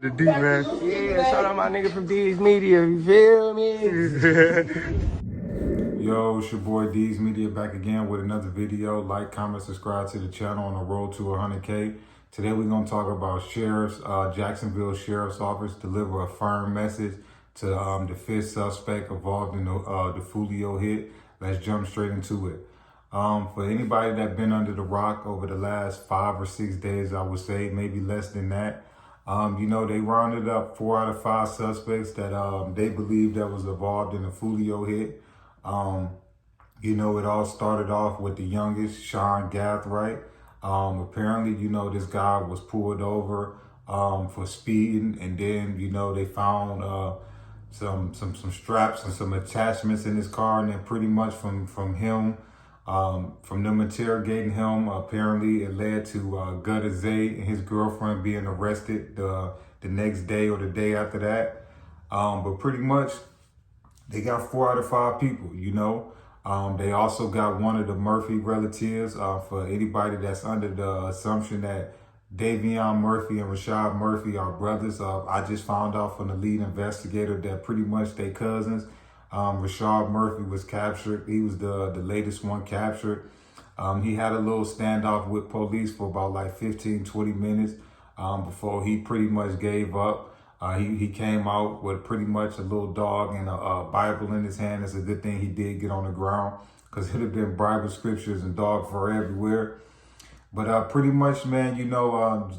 The D, man. Yeah, shout out my nigga from D's Media, you feel me? Yo, it's your boy D's Media back again with another video. Like, comment, subscribe to the channel on the road to 100K. Today we're going to talk about Jacksonville Sheriff's Office deliver a firm message to the fifth suspect involved in the Foolio hit. Let's jump straight into it. For anybody that's been under the rock over the last 5 or 6 days, I would say, maybe less than that, they rounded up 4 out of 5 suspects that they believe that was involved in the Foolio hit. It all started off with the youngest, Sean Gathright. Apparently, this guy was pulled over for speeding, and then, they found some straps and some attachments in his car, and then pretty much from him, from them interrogating him, apparently it led to Gutter Zay and his girlfriend being arrested the next day or the day after that. But pretty much they got 4 out of 5 people, They also got one of the Murphy relatives. For anybody that's under the assumption that Davion Murphy and Rashad Murphy are brothers, I just found out from the lead investigator that pretty much they cousins. Rashad Murphy was captured. He was the latest one captured. He had a little standoff with police for about like 15, 20 minutes before he pretty much gave up. He came out with pretty much a little dog and a Bible in his hand. It's a good thing he did get on the ground, because it would have been Bible scriptures and dog fur everywhere. But pretty much, man,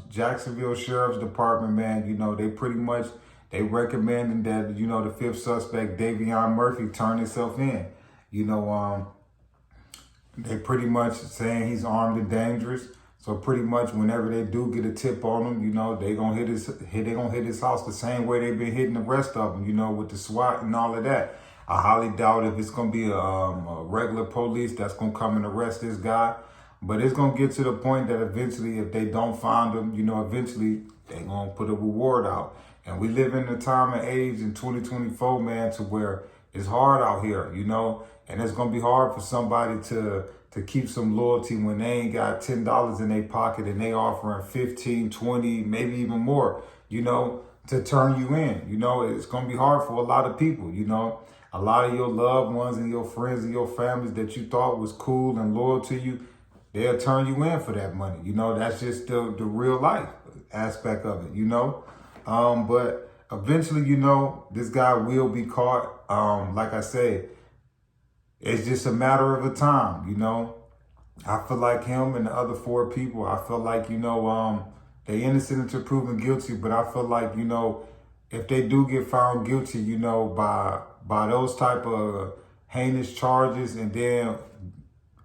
Jacksonville Sheriff's Department, man, they pretty much, they recommending that, the fifth suspect, Davion Murphy, turn himself in. They pretty much saying he's armed and dangerous. So pretty much whenever they do get a tip on him, they gonna hit his house the same way they've been hitting the rest of them, with the SWAT and all of that. I highly doubt if it's gonna be a regular police that's gonna come and arrest this guy. But it's gonna get to the point that eventually, if they don't find him, eventually they gonna put a reward out. And we live in a time and age in 2024, man, to where it's hard out here, and it's gonna be hard for somebody to keep some loyalty when they ain't got $10 in their pocket and they offering 15, 20, maybe even more, to turn you in. It's gonna be hard for a lot of people, a lot of your loved ones and your friends and your families that you thought was cool and loyal to you, they'll turn you in for that money. That's just the real life aspect of it, But eventually, this guy will be caught. Like I say, it's just a matter of a time, I feel like him and the other 4 people, I feel like, they innocent until proven guilty. But I feel like, if they do get found guilty, by those type of heinous charges, and then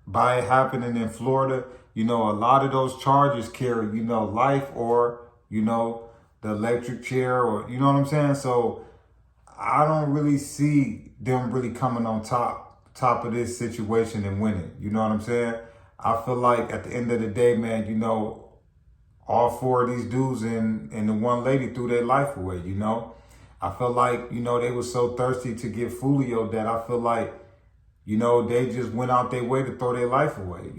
by it happening in Florida, a lot of those charges carry, life or, the electric chair, or, you know what I'm saying? So I don't really see them really coming on top of this situation and winning. You know what I'm saying? I feel like at the end of the day, man, all 4 of these dudes and the one lady threw their life away, I feel like, they were so thirsty to get Foolio that I feel like, they just went out their way to throw their life away,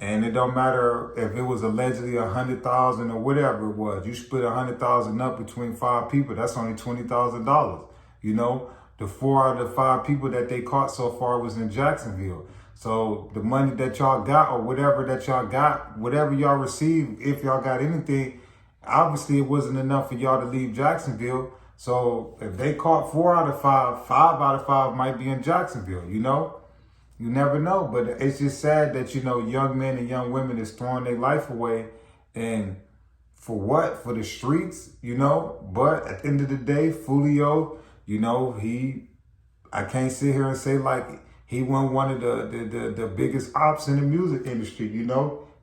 And it don't matter if it was allegedly 100,000 or whatever it was. You split 100,000 up between 5 people. That's only $20,000. The 4 out of the 5 people that they caught so far was in Jacksonville. So the money that y'all got, or whatever that y'all got, whatever y'all received, if y'all got anything, obviously it wasn't enough for y'all to leave Jacksonville. So if they caught 4 out of 5, 5 out of 5 might be in Jacksonville, You never know. But it's just sad that, young men and young women is throwing their life away. And for what? For the streets, But at the end of the day, Foolio, I can't sit here and say like he wasn't one of the biggest ops in the music industry,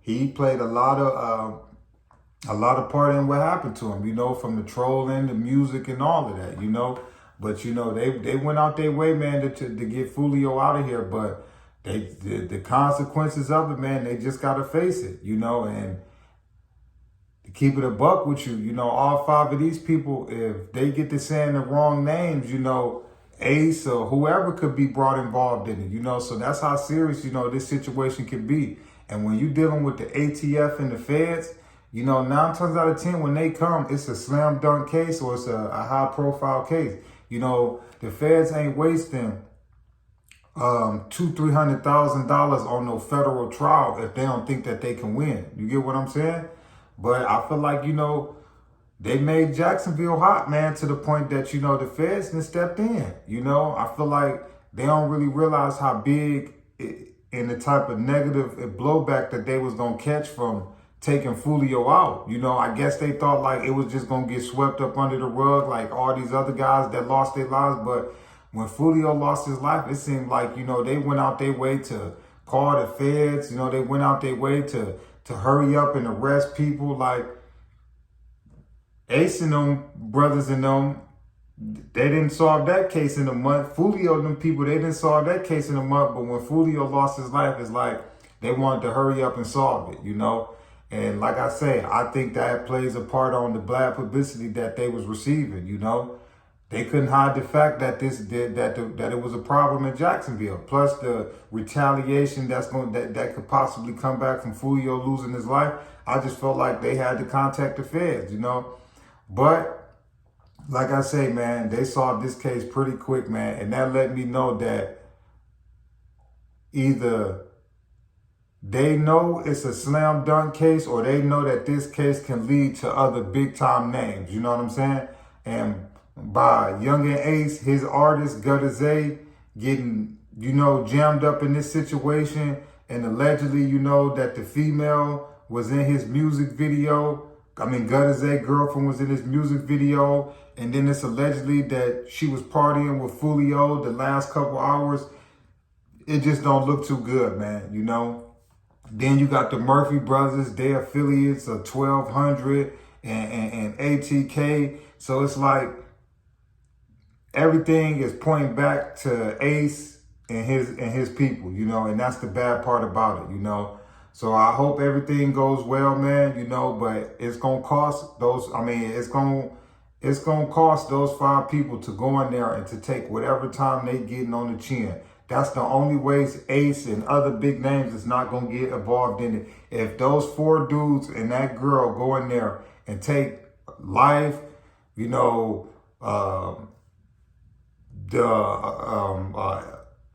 He played a lot of part in what happened to him, from the trolling, the music, and all of that, But they went out their way, man, to get Foolio out of here. But the consequences of it, man, they just gotta face it, and to keep it a buck with you, all 5 of these people, if they get to saying the wrong names, Ace or whoever could be brought involved in it, So that's how serious, this situation could be. And when you're dealing with the ATF and the feds, You know, 9 times out of 10, when they come, it's a slam dunk case or it's a high profile case. You know, the feds ain't wasting $200,000-$300,000 on no federal trial if they don't think that they can win. You get what I'm saying? But I feel like, you know, they made Jacksonville hot, man, to the point that, you know, the feds done stepped in. You know, I feel like they don't really realize how big and the type of negative blowback that they was going to catch from taking Foolio out. You know, I guess they thought like it was just going to get swept up under the rug like all these other guys that lost their lives. But when Foolio lost his life, it seemed like, you know, they went out their way to call the feds. You know, they went out their way to hurry up and arrest people. Like Ace and them brothers and them, they didn't solve that case in a month. Foolio, them people, they didn't solve that case in a month. But when Foolio lost his life, it's like they wanted to hurry up and solve it, you know? And like I say, I think that plays a part on the bad publicity that they was receiving, you know? They couldn't hide the fact that that it was a problem in Jacksonville. Plus the retaliation that could possibly come back from Foolio losing his life. I just felt like they had to contact the feds, you know? But like I say, man, they solved this case pretty quick, man. And that let me know that either they know it's a slam dunk case or they know that this case can lead to other big time names. You know what I'm saying? And by Youngin Ace, his artist, Gutter Zay, getting, you know, jammed up in this situation. And allegedly, you know, that the female was in his music video. I mean, Gutter Zay girlfriend was in his music video. And then it's allegedly that she was partying with Foolio the last couple hours. It just don't look too good, man, you know? Then you got the Murphy brothers, their affiliates of 1200 and ATK. So it's like everything is pointing back to Ace and his people, you know, and that's the bad part about it, you know. So I hope everything goes well, man, you know, but it's gonna cost those, I mean, it's gonna cost those 5 people to go in there and to take whatever time they getting on the chin. That's the only ways Ace and other big names is not going to get involved in it. If those 4 dudes and that girl go in there and take life, you know,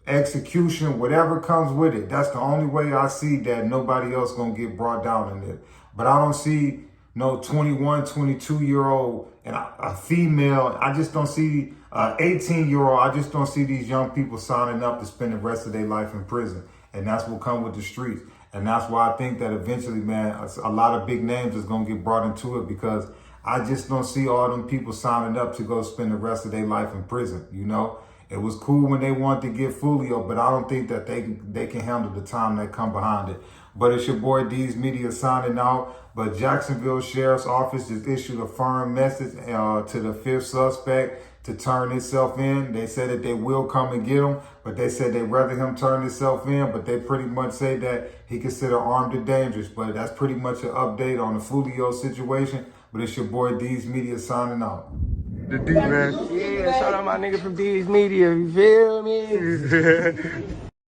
execution, whatever comes with it, that's the only way I see that nobody else going to get brought down in it. But I don't see no 21, 22-year-old and a female. I just don't see 18-year-old. I just don't see these young people signing up to spend the rest of their life in prison. And that's what come with the streets. And that's why I think that eventually, man, a lot of big names is going to get brought into it because I just don't see all them people signing up to go spend the rest of their life in prison, you know? It was cool when they wanted to get Foolio, but I don't think that they can handle the time that come behind it. But it's your boy D's Media signing out. But Jacksonville Sheriff's Office just issued a firm message to the 5th suspect to turn himself in. They said that they will come and get him, but they said they'd rather him turn himself in, but they pretty much say that he considered armed and dangerous. But that's pretty much an update on the Foolio situation. But it's your boy D's Media signing out. The D, man. Yeah, shout out my nigga from D's Media, you feel me?